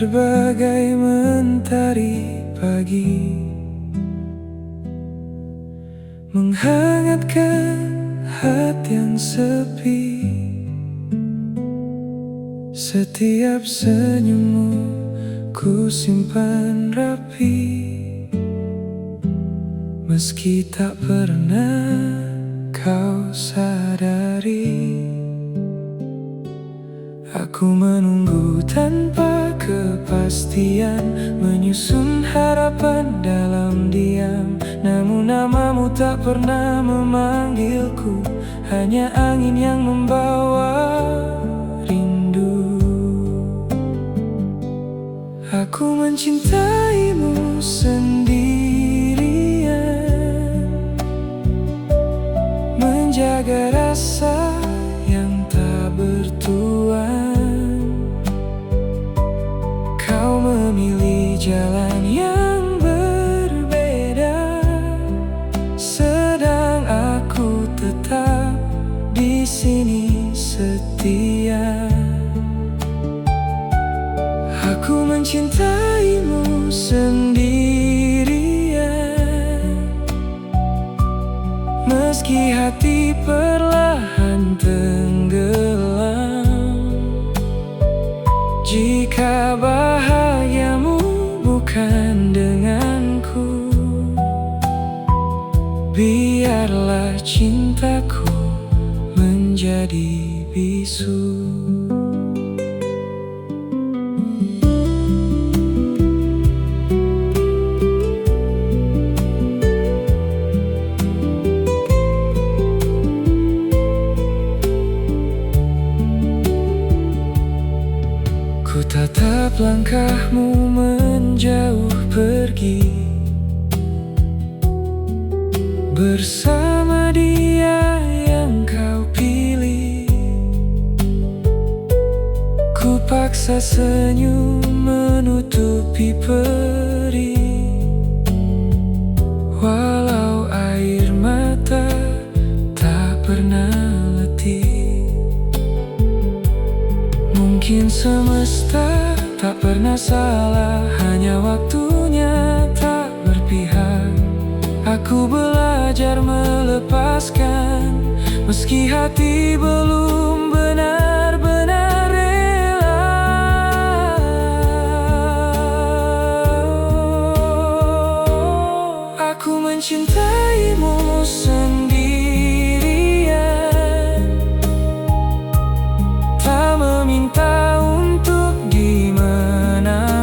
hadir bagai mentari pagi, menghangatkan hati yang sepi. Setiap senyummu ku simpan rapi, meski tak pernah kau sadari. Aku menunggu tanpa kepastian, menyusun harapan dalam diam. Namun namamu tak pernah memanggilku, hanya angin yang membawa rindu. Aku mencintaimu sendirian, menjaga rasa yang tak bertuan. Kau memilih jalan yang berbeda, sedang aku tetap di sini setia. Aku mencintaimu sendirian, meski hati perlahan tenggelam. Jika bahagiamu bukan denganku, biarlah cintaku menjadi bisu. Ku tatap langkahmu menjauh pergi, bersama dia yang kau pilih. Ku paksa senyum menutupi perih, walau air mata tak pernah letih. Mungkin semesta tak pernah salah, hanya waktunya tak berpihak. Aku belajar melepaskan, meski hati belum benar-benar rela. Aku mencintaimu sendirian, tak meminta untuk dimenangkan.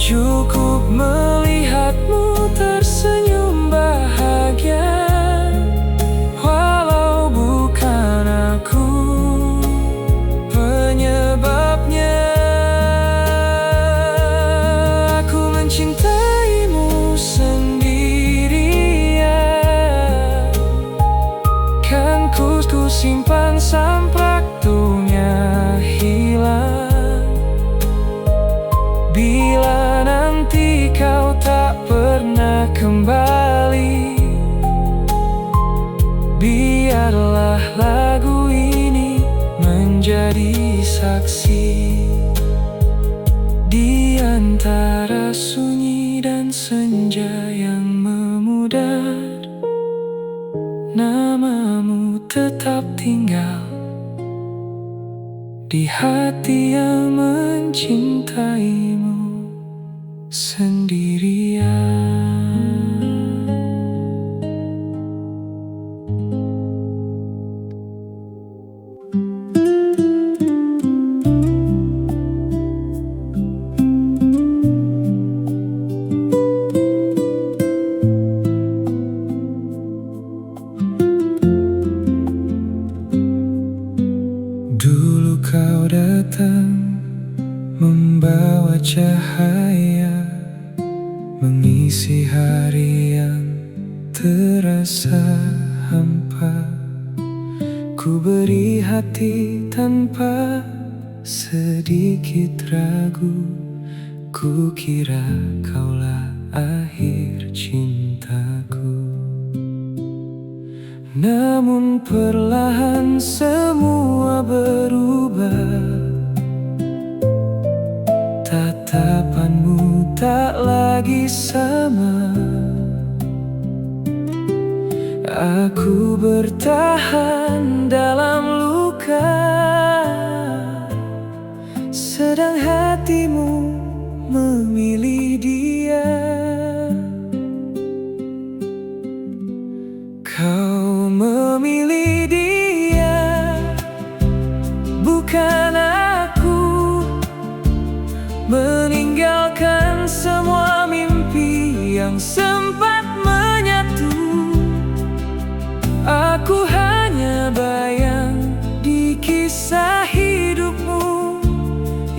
Cukup melihatmu tersenyum bahagia, walau bukan aku penyebabnya. Aku mencintaimu sendirian, kan ku simpan sampai waktunya hilang. Bila nanti kau tak pernah kembali, biarlah lagu ini menjadi saksi. Di antara sunyi dan senja yang memudar, namamu tetap tinggal di hati yang mencintaimu sendirian. Dulu kau datang membawa cahaya, mengisi hari yang terasa hampa. Ku beri hati tanpa sedikit ragu, ku kira kaulah akhir cintaku. Namun perlahan semua berubah, tatapanmu tak lagi sama. Aku bertahan dalam luka, sedang hatimu memilih dia. Kau memilih dia, bukan aku. Meninggalkan semua mimpi yang sempat menyatu. Aku hanya bayang di kisah hidupmu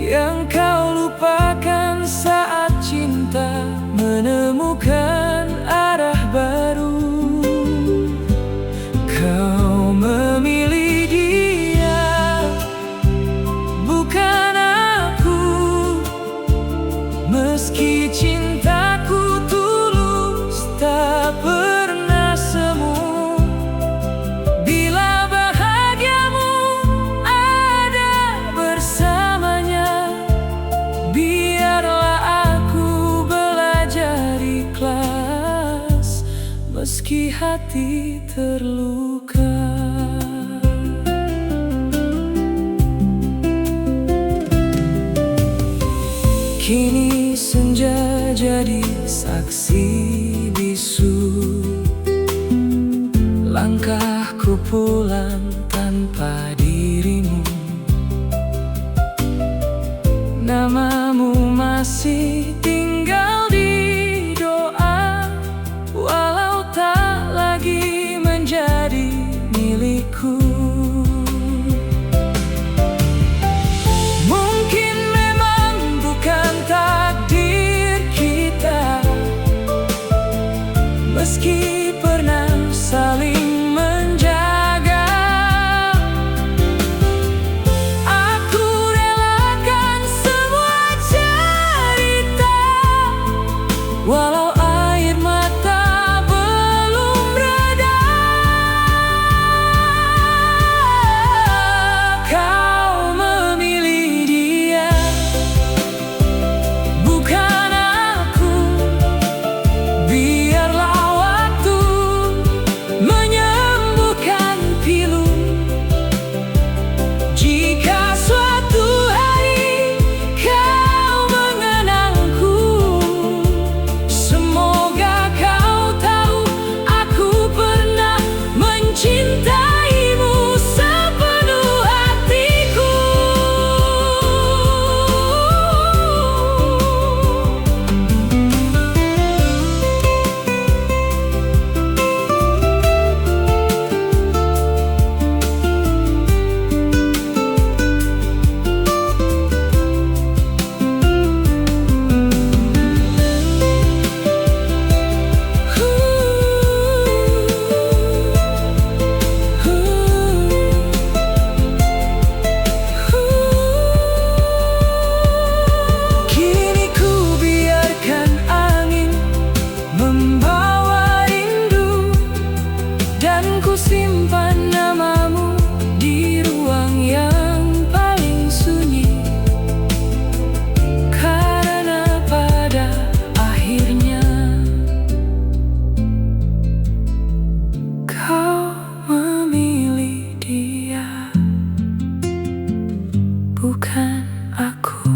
yang kau lupakan saat cinta menemukan arah baru. Kau memilih dia, bukan aku. Meski cintaku tulus, tak pernah semu. Bila bahagiamu ada bersamanya, biarlah aku belajar ikhlas, meski hati terluka. Kini senja jadi saksi bisu. Langkahku pulang tanpa dirimu. Namamu masih tinggal di doa, walau tak lagi menjadi milikku. Mungkin memang bukan takdir kita, meski pernah saling menjaga. Aku relakan semua cerita, walau air mata belum reda. Kau memilih dia, bukan aku. Biarlah waktu menyembuhkan pilu. Jika suatu hari kau mengenangku, semoga kau tahu aku pernah mencintaimu sepenuh hatiku. Kini ku biarkan angin membawa rindu, dan ku simpan namamu di ruang yang paling sunyi. Karena pada akhirnya kau memilih dia, bukan aku.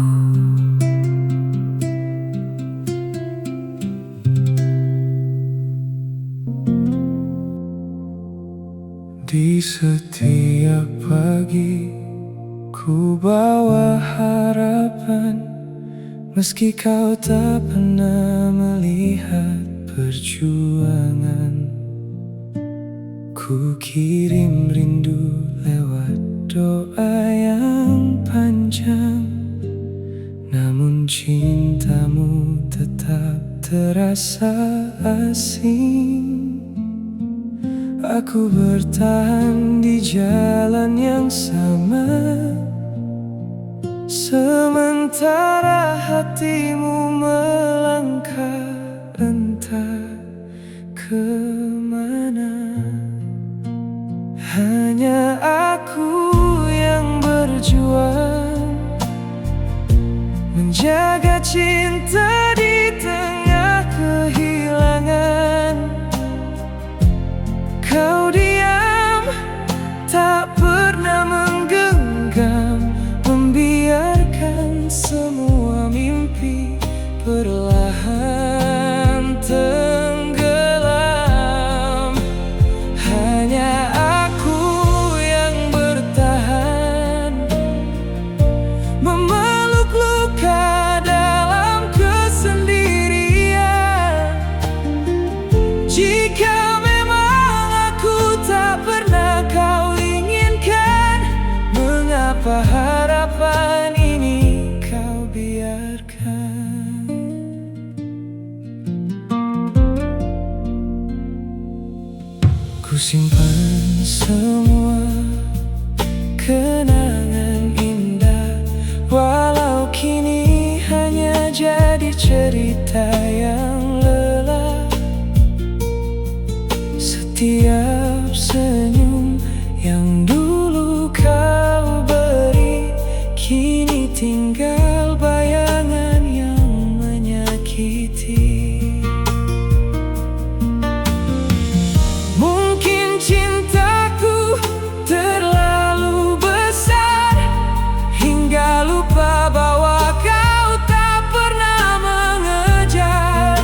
Di setiap pagi ku bawa harapan, meski kau tak pernah melihat perjuangan. Ku kirim rindu lewat doa yang panjang, namun cintamu tetap terasa asing. Aku bertahan di jalan yang sama, sementara hatimu melangkah entah kemana. Hanya aku yang berjuang menjaga Hanya cinta di tengah kehilangan. Kau diam, tak pernah menggenggam, membiarkan semua mimpi perlahan tenggelam. Hanya aku yang bertahan, memeluk luka dalam kesendirian. Jika memang aku tak pernah kau inginkan, mengapa harapan ini kau biarkan? Ku simpan semua kenangan indah, walau kini hanya jadi cerita yang lelah. Setiap senyum yang dulu kau beri, kini tinggal bayangan yang menyakiti. Mungkin cintaku terlalu besar, hingga lupa bahwa kau tak pernah mengejar.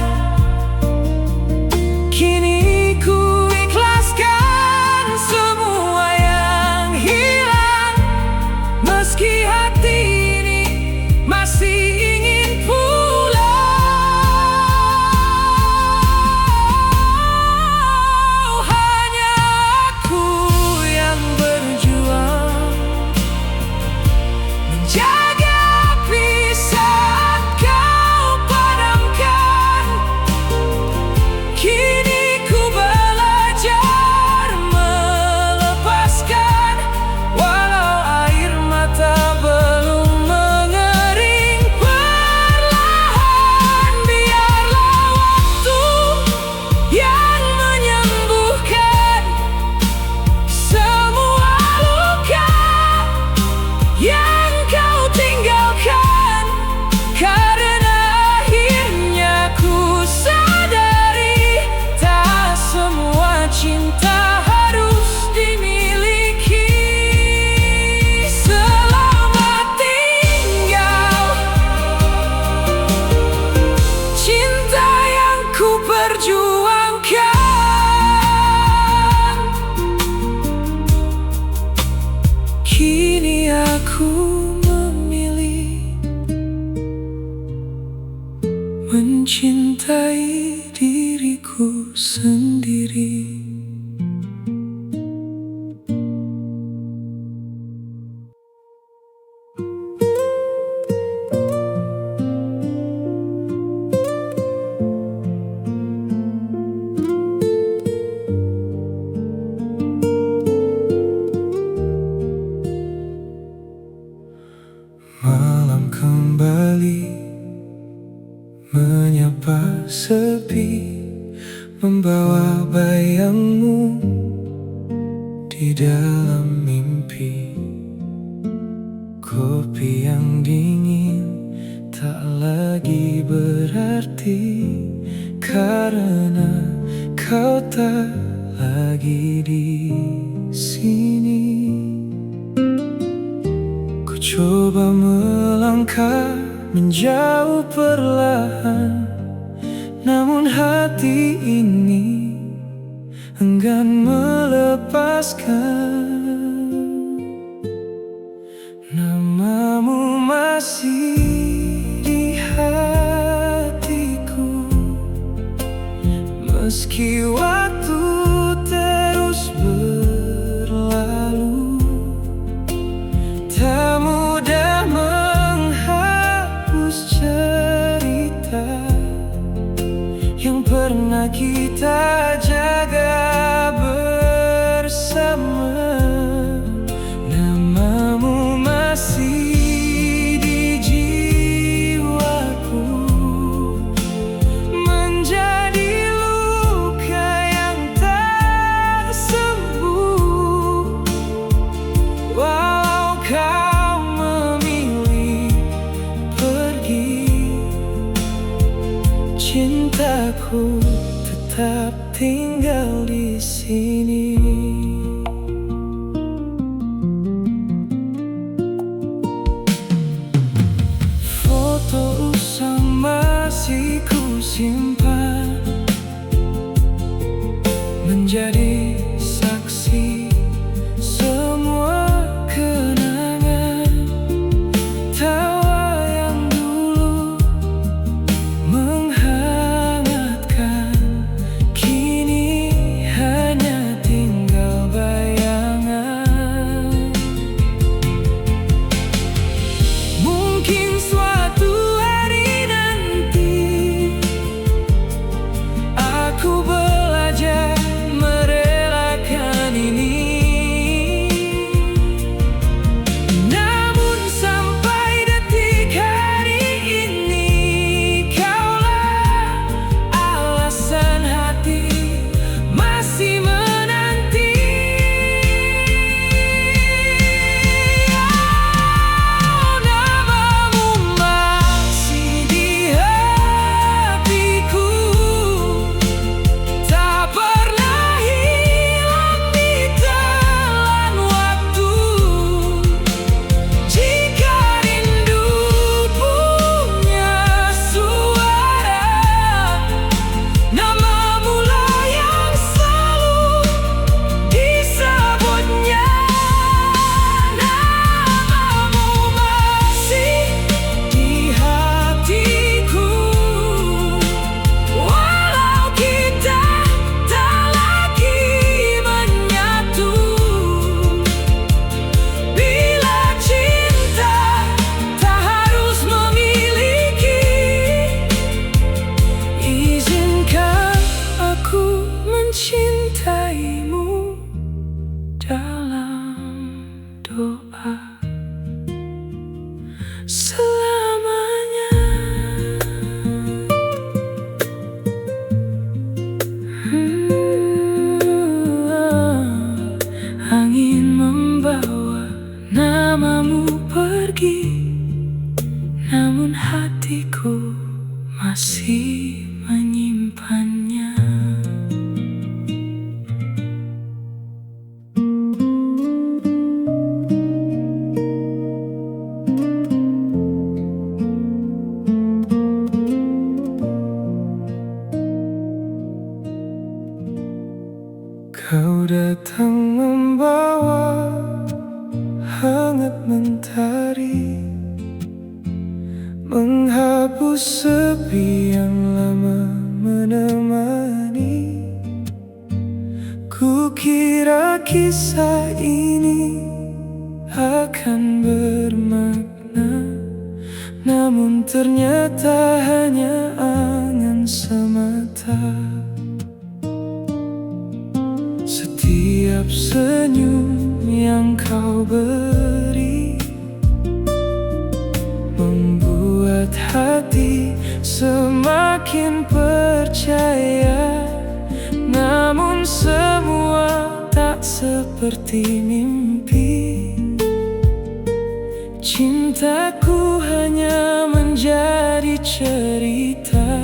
Kini ku ikhlaskan semua yang hilang, meski hati ini masih ingin pulang. Hanya aku yang berjuang, menjaga api saat kau padamkan. Kini ku belajar melepaskan, walau air mata belum mengering perlahan. Biarlah waktu yang menyembuhkan semua luka yang kau tinggalkan. Karena akhirnya ku sadari, tak semua cinta harus dimiliki. Selamat tinggal, cinta yang ku perjuangkan. Kini aku memilih mencintai diriku sendiri. Malam kembali menyapa sepi, membawa bayangmu di dalam mimpi. Kopi yang dingin tak lagi berarti, karena kau tak lagi di sini. Ku coba melangkah menjauh perlahan, namun hati ini enggan melepaskan. Namamu masih di hatiku, meski waktu terus berlalu. Tak mudah menghapus cerita yang pernah kita jaga bersama. Namamu masih di jiwaku, menjadi luka yang tak tinggal di sini. Foto usang masih ku simpan, menjadi saksi semua kenangan. Tawa yang dulu menghangatkan, kini hanya tinggal bayangan. Mungkin suatu hari nanti aku belajar merelakan ini. Namun sampai detik hari ini, kaulah alasan hati masih menanti. Oh, namamu masih di hatiku, tak pernah hilang di telan waktu. Jika rindu punya suara, namamu lah yang selalu disebutnya. Namamu masih di hatiku, walau kita tak lagi menyatu. Bila cinta tak harus memiliki, izinkan aku mencintaimu dalam doa selamanya. Angin membawa namamu pergi, namun hatiku masih menyimpannya. Kau datang membawa hangat mentari, menghapus sepi yang lama menemani. Kukira kisah ini akan bermakna, namun ternyata hanya angan semata. Setiap senyum yang kau beri membuat hati semakin percaya. Namun semua tak seperti mimpi. Cintaku hanya menjadi cerita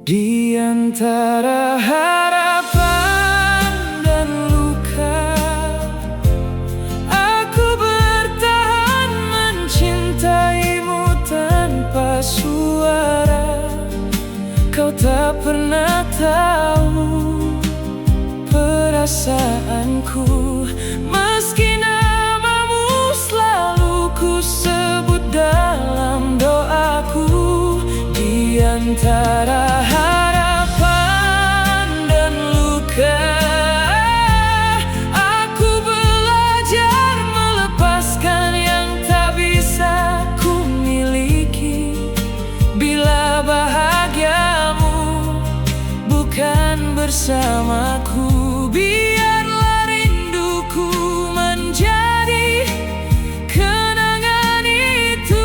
di antara harapan dan luka. Aku bertahan mencintaimu tanpa suara. Kau tak pernah tahu perasaanku, meski namamu selalu ku sebut dalam doaku. Di antara harapan dan luka, aku belajar melepaskan yang tak bisa ku miliki. Bila bahagiamu bukan bersamaku, biarlah rinduku menjadi kenangan itu.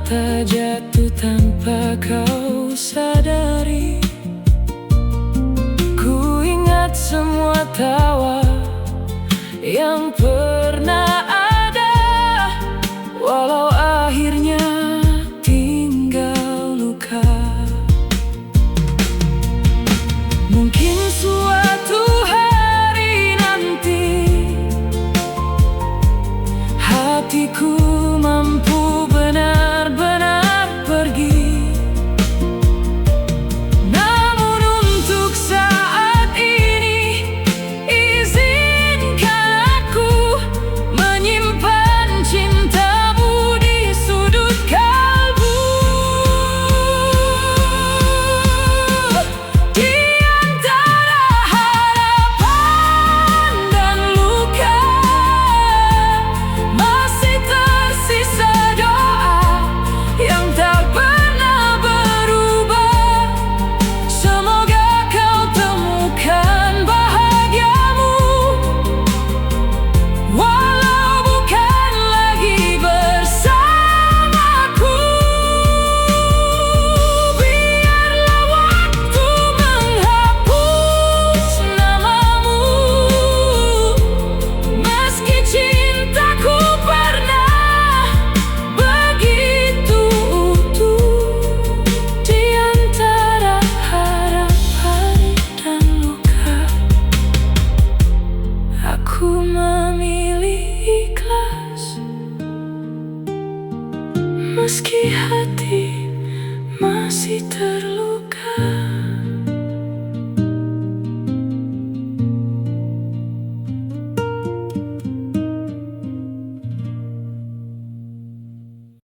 mata jatuh tanpa kau sadari. Ku ingat semua tawa yang pernah ada, walau akhirnya tinggal luka. Mungkin suatu hari nanti hatiku mampu benar-benar pergi. Namun untuk saat ini, izinkan aku menyimpan cintamu di sudut kalbu. Di antara harapan dan luka, masih tersisa doa yang tak pernah berubah. Semoga kau temukan bahagiamu, walau bukan lagi bersamaku. Biarlah waktu menghapus namamu, meski cintaku pernah begitu utuh. Di antara harapan dan luka, aku memilih ikhlas, meski hati masih terluka.